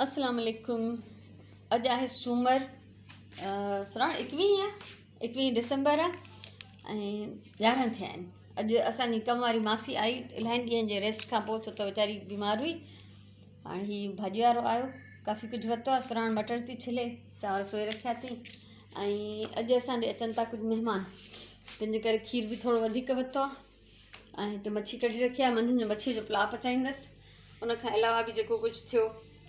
अस्सलाम वालेकुम। अॼु आहे सूमर सराउंड 21 डिसंबर आहे ऐं 11 थिया आहिनि। अॼु असांजी कम वारी मासी आई इलाही ॾींहंनि जे रेस्ट खां पोइ, छो त वीचारी बीमार हुई। हाणे हीउ भाॼी वारो आयो, काफ़ी कुझु वरितो आहे। सराउंड मटर थी छिले, चांवर सोए रखिया थी ऐं अॼु असां ॾे अचनि था कुझु महिमान, तंहिंजे करे खीर बि थोरो वधीक वरितो आहे ऐं हिते मच्छी कढी रखी आहे। मंझंदि जो मच्छी जो पुलाउ पचाईंदसि। उनखां अलावा बि जेको कुझु थियो,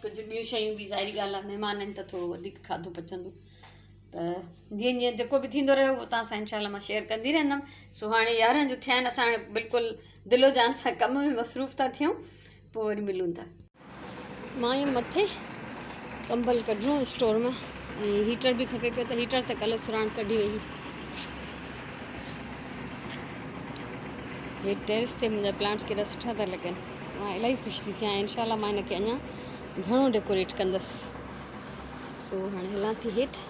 कुझु ॿियूं शयूं बि ज़ाहिरी ॻाल्हि आहे, महिमान आहिनि त थोरो वधीक खाधो पचंदो। त जीअं जीअं जेको बि थींदो रहियो उहो तव्हां सां इनशाला मां शेयर कंदी रहंदमि। सो हाणे 11 जो थिया आहिनि, असां हाणे बिल्कुलु दिलो जान सां कम में मसरूफ़ था थियूं, पोइ वरी मिलूं था। मां इहो मथे कंबल कढिणो स्टोर मां ऐं हीटर बि खपे पियो, त हीटर त कल्ह सुराण कढी वई। हे टेरिस ते मुंहिंजा प्लांट्स केॾा सुठा था लॻनि, मां इलाही ख़ुशि थी थियां। इनशाला मां हिनखे अञा घणो डेकोरेट कंदसि। सो हाणे हलां थी हेठि।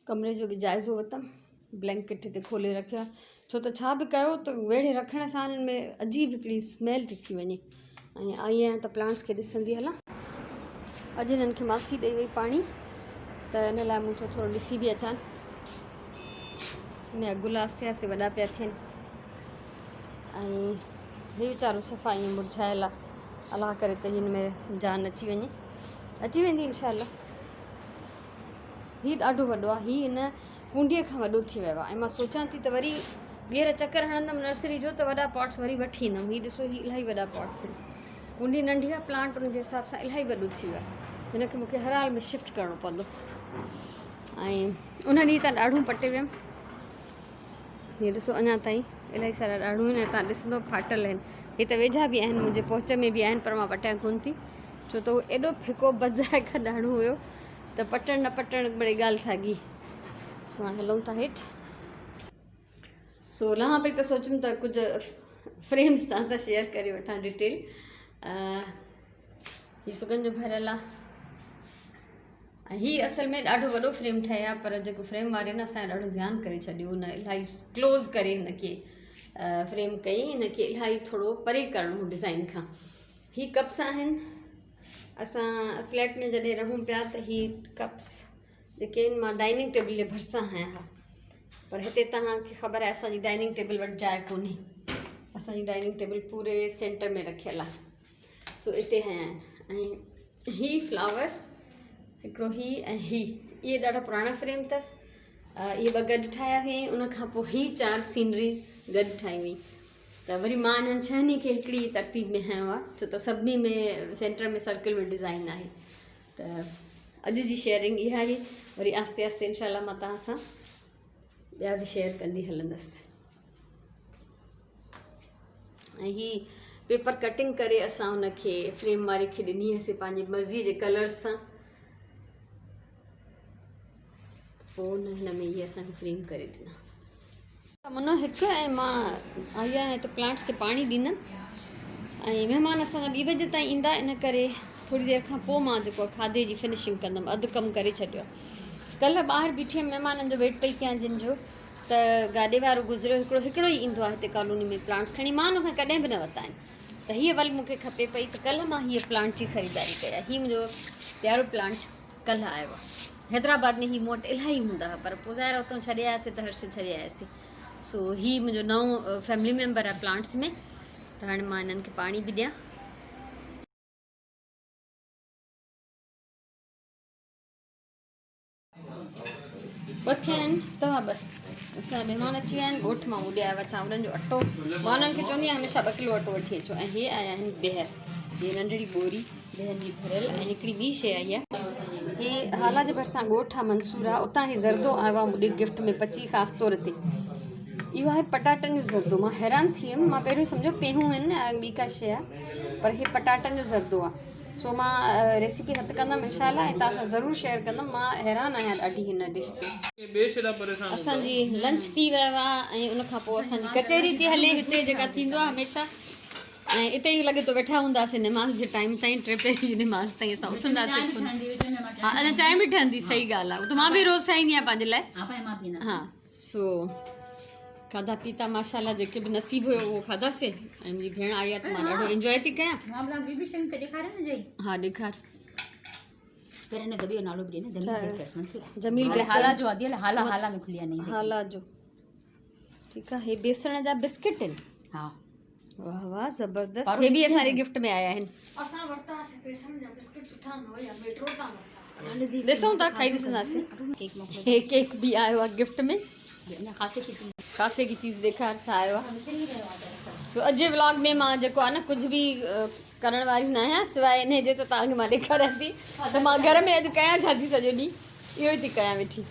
कमरे जो बि जाइज़ो वरितमि, ब्लैंकेट हिते खोले रखियो आहे, छो त छा बि कयो त वेड़े रखण सां हिन में अजीब हिकिड़ी स्मेल थी थी वञे। ऐं आई आहियां त प्लांट्स खे ॾिसंदी हलां। अॼु हिननि खे मासी ॾेई वई पाणी, त इन लाइ मूं चयो थोरो ॾिसी बि अचां। हिन जा गुल आस्ते आस्ते वॾा पिया थियनि ऐं हे वीचारो सफ़ा ईअं मुरझायल आहे। अलाह करे त हिन में जान अची वञे, अची वेंदी इनशाला। हीउ ॾाढो वॾो आहे, हीउ हिन कुंडीअ खां वॾो थी वियो आहे ऐं मां सोचां थी त वरी ॿीहर चकर हणंदमि नर्सरी जो त वॾा पॉट्स वरी वठी ईंदमि। हीउ ॾिसो, हीउ इलाही वॾा पॉट्स आहिनि। कुंडी नंढी आहे, प्लांट उन जे हिसाब सां इलाही वॾो थी वियो आहे। हिनखे मूंखे हर हाल में शिफ्ट करिणो पवंदो ऐं उन ॾींहुं त ॾाढूं पटे वियमि। हीअ ॾिसो, अञा ताईं इलाही सारा ॾाढूं आहिनि ऐं तव्हां ॾिसंदो फाटल आहिनि। हे त वेझा बि आहिनि, मुंहिंजे पहुच में बि आहिनि, पर मां पटिया कोन थी, छो त उहो एॾो फिको बज़ाइका ॾाढो हुयो त पटणु न पटणु बड़ी ॻाल्हि साॻी। सो हाणे हलूं था हेठि। सो लहां पई त सोचियमि त कुझु फ्रेम्स तव्हां सां शेयर करे वठां डिटेल। हीउ सुगन जो भरियल आहे ऐं हीउ असल में ॾाढो वॾो फ्रेम ठहिया आहे, पर जेको फ्रेम वारे न असांजो ॾाढो ज़्यान करे छॾियो। हुन इलाही क्लोज़ करे हिनखे फ्रेम कई, हिनखे इलाही थोरो परे करिणो हो डिज़ाइन खां। हीअ कप्स आहिनि। असां फ्लैट में जॾहिं रहूं पिया त हीअ कप्स जेके आहिनि मां डाइनिंग टेबल जे भरिसां हयां हा, पर हिते तव्हांखे ख़बर आहे असांजी डाइनिंग टेबल वटि जाइ कोन्हे। असांजी डाइनिंग टेबल पूरे सेंटर में रखियल आहे। सो हिते हयां आहिनि ऐं हीअ फ्लावर्स हिकिड़ो हीअ ऐं इहे ॾाढा पुराणा फ्रेम अथसि। इहे ॿ गॾु ठाहिया हुई, उनखां पोइ हीअ 4 सीनरीज़ गॾु ठाही हुई। त वरी मां इन्हनि छहनि खे हिकिड़ी तरतीब में हयो आहे, छो त सभिनी में सेंटर में सर्किल में डिज़ाइन आहे। त अॼु जी शेयरिंग इहा आहे। वरी आस्ते आस्ते इनशाला मां तव्हां सां ॿिया बि शेयर कंदी हलंदसि। ऐं हीअ पेपर कटिंग करे असां हुनखे फ्रेम वारे खे ॾिनी हुअसीं पंहिंजी मर्ज़ी जे कलर्स सां। पोइ हिन में इहे असांखे फ्रेम करे ॾिना। मनो हिकु ऐं मां आई आहियां त प्लांट्स खे पाणी ॾींदमि ऐं महिमान असांजा 2 बजे ताईं ईंदा, इन करे थोरी देरि खां पोइ मां जेको आहे खाधे जी फिनिशिंग कंदमि। अधु कमु करे छॾियो आहे। कल्ह ॿाहिरि बीठी हुयमि, महिमाननि जो वेट पई कयां जिन जो, त गाॾे वारो गुज़रियो, हिकिड़ो ई ईंदो आहे हिते कॉलोनी में प्लांट्स खणी। मां हुनखां कॾहिं बि न वरिता आहिनि, त हीअ वल मूंखे खपे पई, त कल्ह मां हीअ प्लांट जी ख़रीदारी कई आहे। हीअ मुंहिंजो प्यारो प्लांट कल्ह आयो आहे। हैदराबाद में ही मूं वटि इलाही हूंदा हुआ, पर पोइ ज़ाहिर उतां छॾे आयासीं त हर्ष छॾे आयासीं। सो हीअ मुंहिंजो नओं फैमिली मेंबर आहे प्लांट्स में, त हाणे मां हिननि खे पाणी बि ॾियां। ॿ थिया आहिनि, 2:15। असांजा महिमान अची विया आहिनि। ॻोठ मां उॾे आयो आहे चांवरनि जो अटो। मां हुननि खे चवंदी आहियां हमेशह 2 किलो अटो वठी अचो। ऐं हे आया आहिनि बेहर, हीअ नंढड़ी बोरी बेहर जी भरियल। ऐं हिकिड़ी ॿी शइ आई आहे, हीअ हाला जे भरिसां ॻोठ आहे मंसूरा, उतां ही ज़रदो आयो आहे मूंखे गिफ्ट में 25 ख़ासि तौर ते। इहो आहे पटाटनि जो ज़रदो। मां हैरान थी वियमि, मां पहिरियों सम्झो पेहूं आहिनि या ॿी का शइ आहे, पर हे पटाटनि जो ज़रदो आहे। सो मां रेसिपी हथु कंदमि इनशाला ऐं तव्हां सां ज़रूरु शेयर कंदमि। मां हैरान आहियां ॾाढी हिन डिश ते। असांजी लंच थी वियो आहे ऐं उनखां पोइ असांजी कचहरी थी हले, हिते जेका थींदो आहे हमेशह। ऐं हिते ई लॻे थो वेठा हूंदासीं निमाज़ जे टाइम ताईं, 3 पहिरीं जी निमाज़ ताईं असां उथंदासीं। हा, अञा चांहि बि ठहंदी, सही ॻाल्हि आहे। त मां बि रोज़ु ठाहींदी आहियां पंहिंजे लाइ। हा, सो खाधा पीता माशाल्लाह जेके बि नसीब हुयो उहो खाधासीं ऐं मुंहिंजी भेण आई आहे त मां ॾाढो एंजॉय थी कयां। मां ॿुधायां ॿी बि शयूं त ॾेखारे न जई। हा ॾेखार। पहिरियों हिन दॿे जो नालो बि ॾे न, जमील बेकर्स मंसूर। जमील हाल हाला जो आदि हाला हाला में खुली आहे नई। हाला जो ठीकु आहे। हे बेसण जा बिस्किट आहिनि। हा वाह वाह ज़बरदस्त। हे बि असांजे गिफ्ट में आया आहिनि। असां वरितासीं बेसण जा बिस्किट सुठा न हुया, मेट्रो तां वरिता। ॾिसूं था खाई ॾिसंदासीं। केक मोकिलियो। हे केक बि आयो आहे गिफ्ट में। अञा खासे की चीज़ खासे की चीज़ ॾेखार छा आयो आहे। विकिरी रहियो आहे दरअसल। तो अॼु जे व्लॉग में मां जेको आहे न कुझु बि करण वारी न आहियां सवाइ इन जे त तव्हांखे मां ॾेखारियां थी त मां घर में अॼु कयां छा थी सॼो ॾींहुं इहो ई थी कयां वेठी।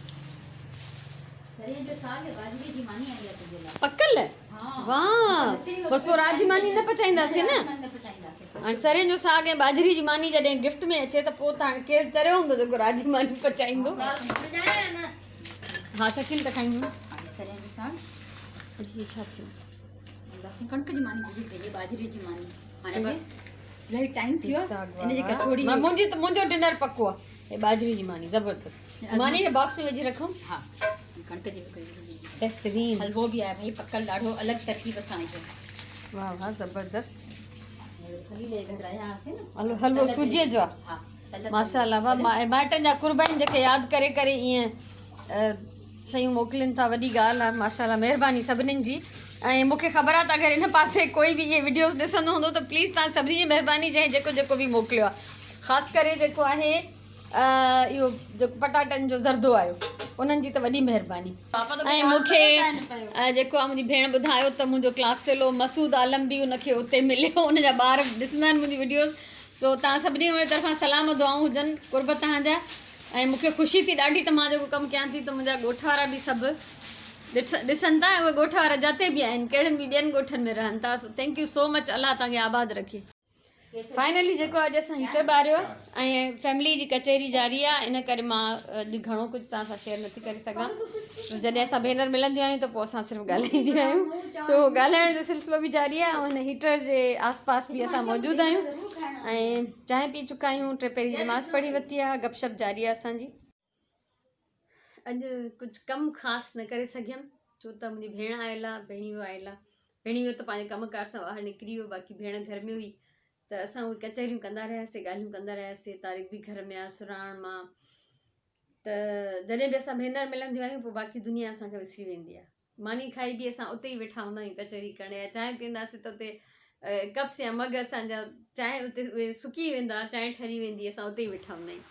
सरीअ जो साग बाजरे जी मानी आई आहे तुंहिंजे लाइ। पकल? हाँ। वाह बसि पोइ रात जी मानी न पचाईंदासीं न। न पचाईंदासीं। हाणे सरें जो साग ऐं बाजरी जी मानी जॾहिं गिफ्ट में अचे त पोइ त हाणे केरु चरियो हूंदो जेको रात जी मानी पचाईंदो। हा शकील त खाईंदो। सरीअ जो साग इहे छा थियो? असां कणिक जी मानी भुॼी पई बाजरे जी मानी। हाणे इलाही टाइम थियो इन जे करे थोड़ी मुंहिंजो डिनर पको आहे। हे बाजरी जी मानी ज़बरदस्त। मानी खे बॉक्स में विझी रखूं। हा कणिक जी बहितरीन। हलवो बि आहे भाई पकल ॾाढो अलॻि तरकीब सां जो। वाह वाह ज़बरदस्त। खलीले रहियासीं न हलवो सूजीअ जो आहे। हा माशाल्लाह वाह। माइटनि जा कुर्बानी जेके यादि करे करे ईअं शयूं मोकिलीनि था वॾी ॻाल्हि आहे। माशाल्लाह महिरबानी सभिनीनि जी। ऐं मूंखे ख़बर आहे त अगरि हिन पासे कोई बि इहे वीडियोस ॾिसंदो हूंदो त प्लीज़ तव्हां सभिनी जी महिरबानी जंहिं जेको जेको बि मोकिलियो आहे ख़ासि करे जेको आहे इहो जेको पटाटनि जो ज़रदो आयो उन्हनि जी त वॾी महिरबानी। ऐं मूंखे जेको आहे मुंहिंजी भेण ॿुधायो त मुंहिंजो क्लास फेलो मसूद आलम बि उनखे उते मिलियो। उनजा ॿार ॾिसंदा आहिनि मुंहिंजी वीडियोस। सो तव्हां सभिनी मुंहिंजी तरफ़ां सलाम दुआऊं हुजनि क़ुर्ब तव्हांजा। ऐं मूंखे ख़ुशी थी ॾाढी त मां जेको कमु कयां थी त मुंहिंजा ॻोठ वारा बि सभु ॾिसनि था। उहे ॻोठ वारा जिते बि आहिनि कहिड़नि बि ॿियनि ॻोठनि में रहनि था। So thank you so much. अलाह तव्हांखे आबाद रखे। फाइनली जेको अॼु असां हीटर ॿारियो आहे ऐं फैमिली जी कचहरी जारी आहे इन करे मां अॼु घणो कुझु तव्हां सां शेयर नथी करे सघां। जॾहिं असां भेनर मिलंदियूं आहियूं त पोइ असां सिर्फ़ु ॻाल्हाईंदियूं आहियूं। सो ॻाल्हाइण जो सिलसिलो बि जारी आहे ऐं हिन हीटर जे आसपास बि असां मौजूदु आहियूं ऐं चांहि पी चुका आहियूं। टे पहिरीं नमाज़ पढ़ी वरिती आहे। गपशप जारी आहे असांजी। अॼु कुझु कमु ख़ासि न करे सघियमि छो त मुंहिंजी भेण आयल आहे। भेणियो आयल आहे। भेणियो त पंहिंजे कमकार सां ॿाहिरि निकिरी वियो। बाक़ी भेण घर में हुई त असां उहे कचहरियूं कंदा रहियासीं ॻाल्हियूं कंदा रहियासीं। तारीख़ बि घर में आहे सुराण मां त जॾहिं बि असां भेनर मिलंदियूं आहियूं पोइ बाक़ी दुनिया असांखे विसरी वेंदी आहे। मानी खाई बि असां उते ई वेठा हूंदा आहियूं कचहरी करणे या चांहि पीअंदासीं त उते कप्स या मग असांजा चांहि उते उहे सुकी वेंदा चांहि ठरी वेंदी असां उते ई वेठा हूंदा आहियूं।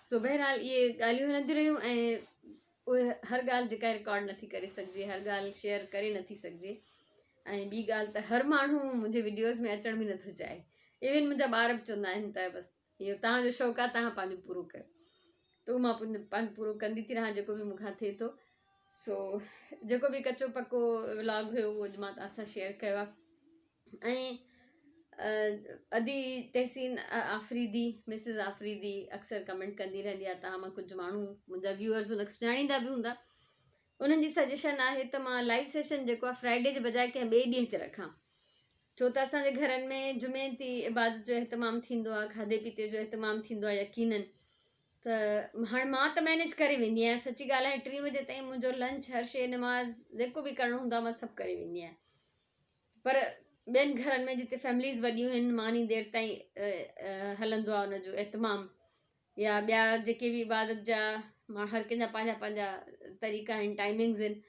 सो बहरहाल इहे ॻाल्हियूं हलंदियूं रहियूं ऐं उहे हर ॻाल्हि जेका रिकॉर्ड नथी करे सघिजे हर ॻाल्हि शेयर करे नथी सघिजे। ऐं ॿी ॻाल्हि त हर माण्हू मुंहिंजे वीडियोज़ में अचण बि नथो चाहे। इवन मुंहिंजा ॿार बि चवंदा आहिनि त बसि इहो तव्हांजो शौक़ु आहे तव्हां पंहिंजो पूरो कयो त मां पंहिंजो पूरो कंदी थी रहां जेको बि मूंखां थिए थो। सो जेको बि कचो पको व्लॉग हुयो उहो मां तव्हां सां शेयर कयो आहे। ऐं अदी तहसीन आफ़रीदी मिसिस आफ़रीदी अक्सर कमेंट कंदी रहंदी आहे। तव्हां मां कुझु माण्हू मुंहिंजा व्यूअर्स उनखे सुञाणींदा बि हूंदा। उन्हनि जी सजेशन आहे त मां लाइव सेशन जेको आहे फ्राइडे जे बजाए कंहिं ॿिए ॾींहं ते रखां छो त असांजे घरनि में जुमे ते इबादत जो अहतमामु थींदो आहे खाधे पीते जो अहतमामु थींदो आहे यकीननि। त हाणे मां त मैनेज करे वेंदी आहियां। सची ॻाल्हि आहे 3 बजे ताईं मुंहिंजो लंच हर शइ नमाज़ जेको बि करिणो हूंदो आहे मां सभु करे वेंदी आहियां। पर ॿियनि घरनि में जिते फैमिलीज़ वॾियूं आहिनि मानी देरि ताईं हलंदो आहे हुनजो एहतमाम या ॿिया जेके बि इबादत जा मां हर कंहिंजा पंहिंजा पंहिंजा तरीक़ा आहिनि टाइमिंग्स आहिनि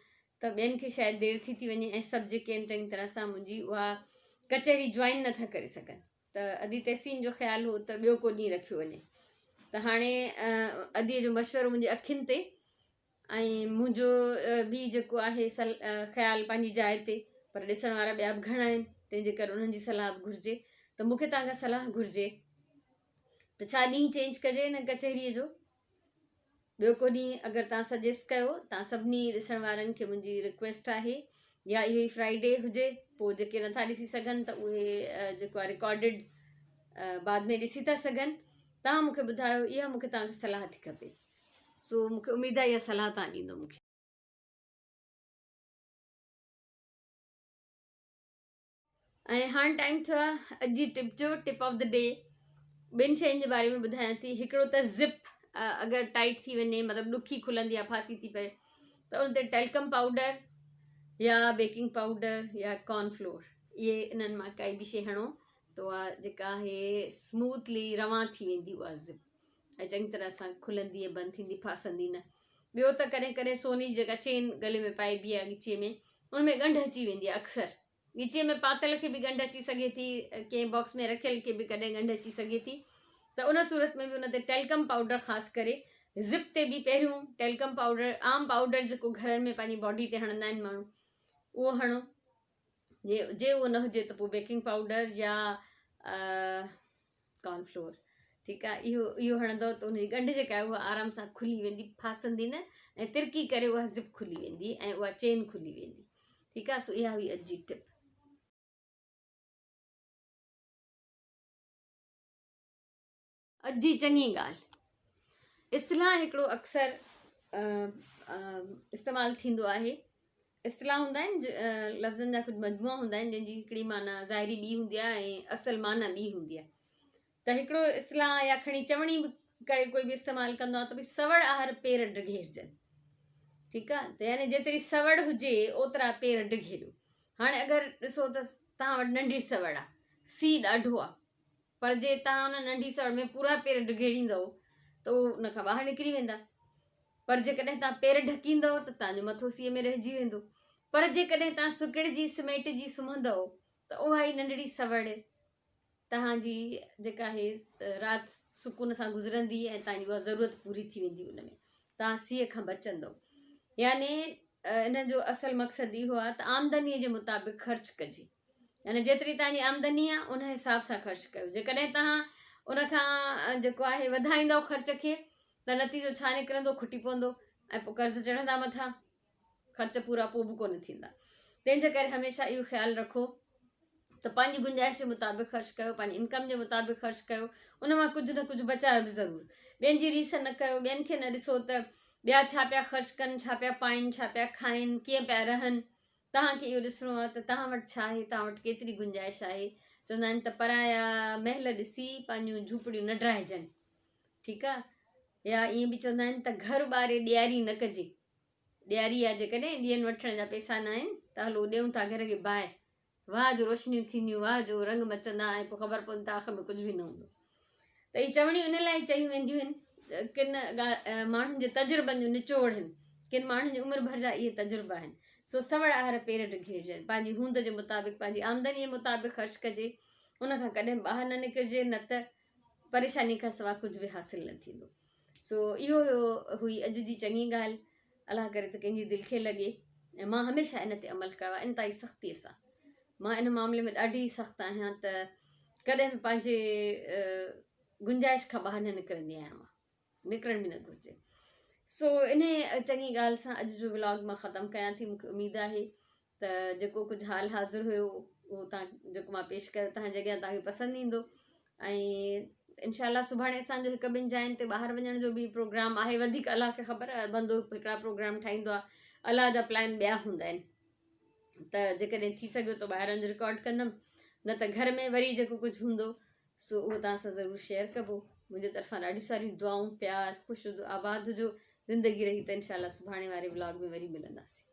त ॿियनि खे शायदि देरि थी वञे ऐं सभु जेके आहिनि चङी तरह सां मुंहिंजी उहा कचहरी जॉइन नथा करे सघनि। त अदी तहसीन जो ख़्यालु हो त ॿियो को ॾींहुं रखियो वञे त हाणे अदीअ जो मशवरो मुंहिंजे अखियुनि ते ऐं मुंहिंजो बि जेको आहे ख़्यालु पंहिंजी जाइ ते पर ॾिसण वारा ॿिया बि घणा आहिनि तंहिंजे करे उन्हनि जी सलाह बि घुरिजे। त मूंखे तव्हांखां सलाह घुरिजे त छा ॾींहुं चेंज कजे हिन कचहरीअ जो ॿियो को ॾींहुं अगरि तव्हां सजेस्ट कयो। तव्हां सभिनी ॾिसण वारनि खे मुंहिंजी रिक्वेस्ट आहे या इहो ई फ्राइडे हुजे पोइ जेके नथा ॾिसी सघनि त उहे जेको आहे रिकॉर्डिड बाद में ॾिसी था सघनि। तव्हां मूंखे ॿुधायो इहा मूंखे तव्हांखे सलाह थी खपे। सो मूंखे उमेदु आहे इहा सलाह तव्हां ॾींदो मूंखे। ऐं हाणे टाइम थियो आहे अॼु जी टिप जो टिप ऑफ द डे। ॿिनि शयुनि जे बारे में ॿुधायां थी। हिकिड़ो त ज़िप अगरि टाइट थी वञे मतिलबु ॾुखी खुलंदी आहे फासी थी पए त उन ते टेल्कम पाउडर या बेकिंग पाउडर या कॉर्नफ्लोर, इहे इन्हनि मां काई बि शइ हणो त उहा जेका आहे स्मूथली रवां थी वेंदी उहा ज़िप, ऐं चङी तरह सां खुलंदी ऐं बंदि थींदी, फासंदी न। ॿियो त कॾहिं कॾहिं सोनी जी जेका चेन गले में पाइबी आहे ॻिचीअ में, उनमें ॻंढ अची वेंदी आहे अक्सर। ॻिचीअ में पातल खे बि ॻंढ अची सघे थी, कंहिं बॉक्स में रखियल खे बि कॾहिं ॻंढ अची सघे थी, त उन सूरत में बि उन ते टेल्कम पाउडर ख़ासि करे ज़िप ते बि पहिरियों टेल्कम पाउडर, आम पाउडर जेको घरनि में पंहिंजी बॉडी ते हणंदा आहिनि माण्हू, उहो हणो। जे उहो न हुजे त पोइ बेकिंग पाउडर या कॉर्नफ्लोर, ठीकु आहे, इहो हणंदव त उनजी ॻंढ जेका आहे उहा आराम सां खुली वेंदी, फासंदी न, ऐं तिरकी करे उहा ज़िप खुली वेंदी ऐं उहा चेन खुली वेंदी। ठीकु आहे, सो इहा हुई अॼु जी टिप। अॼु जी चङी ॻाल्हि, इस्तिलाह हिकिड़ो अक्सर इस्तेमालु थींदो आहे। इस्तिलाह हूंदा आहिनि, लफ़्ज़नि जा कुझु मजमूआ हूंदा आहिनि जंहिंजी हिकिड़ी माना ज़ाहिरी ॿी हूंदी आहे ऐं असल माना ॿी हूंदी आहे। त हिकिड़ो इस्तिलाह या खणी चवणी बि करे कोई बि इस्तेमालु कंदो आहे त भई सवड़ आहार पेर ढिघेरजनि। ठीकु आहे, त यानी जेतिरी सवड़ हुजे ओतिरा पेर ढिघेरियो। हाणे अगरि ॾिसो त तव्हां वटि नंढी सवड़ आहे, सी ॾाढो आहे, पर जे तव्हां उन नंढी सवड़ में पूरा पेर ढिघेड़ींदव त उहो उन खां ॿाहिरि निकिरी वेंदा। पर जेकॾहिं तव्हां पेर ढकींदव त तव्हांजो मथो सीअ में रहिजी वेंदो। पर जेकॾहिं तव्हां सुकिड़िजी समेटिजी सुम्हंदव त उहा ई नंढड़ी सवड़ तव्हांजी जेका आहे राति सुकून सां गुज़रंदी ऐं तव्हांजी उहा ज़रूरत पूरी थी वेंदी, उन में तव्हां सीअ खां बचंदव। याने इन जो असुलु मक़सदु इहो आहे त आमदनीअ जे मुताबिक़ ख़र्चु कजे, यानी जेतिरी तव्हांजी आमदनी आहे उन हिसाब सां ख़र्चु कयो। जेकॾहिं तव्हां उन खां जेको आहे वधाईंदव ख़र्च खे त नतीजो छा निकिरंदो, खुटी पवंदो ऐं पोइ कर्ज़ चढ़ंदा मथां, ख़र्च पूरा पोइ बि कोन थींदा। तंहिंजे करे हमेशह इहो ख़्यालु रखो त पंहिंजी गुंजाइश जे मुताबिक़ ख़र्चु कयो, पंहिंजी इनकम जे मुताबिक़ ख़र्चु कयो, उन मां कुझु न कुझु बचायो बि ज़रूरु। ॿियनि जी रीस न कयो, ॿियनि खे न ॾिसो त ॿिया छा पिया ख़र्चु कनि, छा पिया पाइनि, छा पिया खाइनि, कीअं पिया रहनि। तव्हांखे इहो ॾिसणो आहे त तव्हां वटि छा आहे, तव्हां वटि केतिरी गुंजाइश आहे। चवंदा आहिनि त पराया महल ॾिसी पंहिंजूं झूपड़ियूं न ड्राइजनि। ठीकु आहे, या ईअं बि चवंदा आहिनि त घर ॿारे ॾियारी न कजे। ॾियारी आहे जेकॾहिं ॾियनि वठण जा पैसा न आहिनि त हलो ॾियूं था घर खे बाहि, वाह जो रोशनियूं थींदियूं, वाह जो रंग मचंदा ऐं पोइ ख़बर पवंदी त आख़िर में कुझु बि न हूंदो। त इहे चवणियूं इन लाइ चयूं वेंदियूं आहिनि, किन माण्हुनि जे तजुर्बनि जो निचोड़ आहिनि, किन माण्हुनि जी उमिरि भर जा इहे तजुर्बा आहिनि। सो सवड़ आहार पेर ढिघेरजनि, पंहिंजी हूंद जे मुताबिक़, पंहिंजी आमदनीअ जे मुताबिक़ ख़र्चु कजे, उन खां कॾहिं ॿाहिरि न निकिरिजे, न त परेशानी खां सवाइ कुझु बि हासिलु न थींदो। सो इहो हुई अॼु जी चङी ॻाल्हि। अलाह करे त कंहिंजी दिलि खे लॻे, ऐं मां हमेशह इन ते अमल कयो आहे, इंतिहाई सख़्तीअ सां। मां इन मामले में ॾाढी सख़्तु आहियां त कॾहिं बि पंहिंजे गुंजाइश खां ॿाहिरि न निकिरंदी आहियां, मां निकिरण बि न घुरिजे। सो इन चङी ॻाल्हि सां अॼु जो व्लॉग मां ख़तमु कयां थी। मूंखे उमेदु आहे त जेको कुझु हाल हाज़िर हुयो उहो तव्हां जेको मां पेश कयो तव्हांजे अॻियां तव्हांखे पसंदि ईंदो। ऐं इनशाला सुभाणे असांजो हिकु ॿिनि जायुनि ते ॿाहिरि वञण जो बि प्रोग्राम आहे। वधीक अलाह खे ख़बर आहे, बंदो हिकिड़ा प्रोग्राम ठाहींदो आहे, अलाह जा प्लान ॿिया हूंदा आहिनि। त जेकॾहिं थी सघियो त ॿाहिरि वञी रिकॉर्ड कंदमि, न त घर में वरी जेको कुझु हूंदो सो उहो तव्हां सां ज़रूरु शेयर कबो। मुंहिंजे तरफ़ां ॾाढियूं सारियूं दुआऊं, प्यार, ख़ुशि आबाद हुजो, ज़िंदगी रही त इनशाला सुभाणे वारे व्लॉग में वरी मिलंदासीं।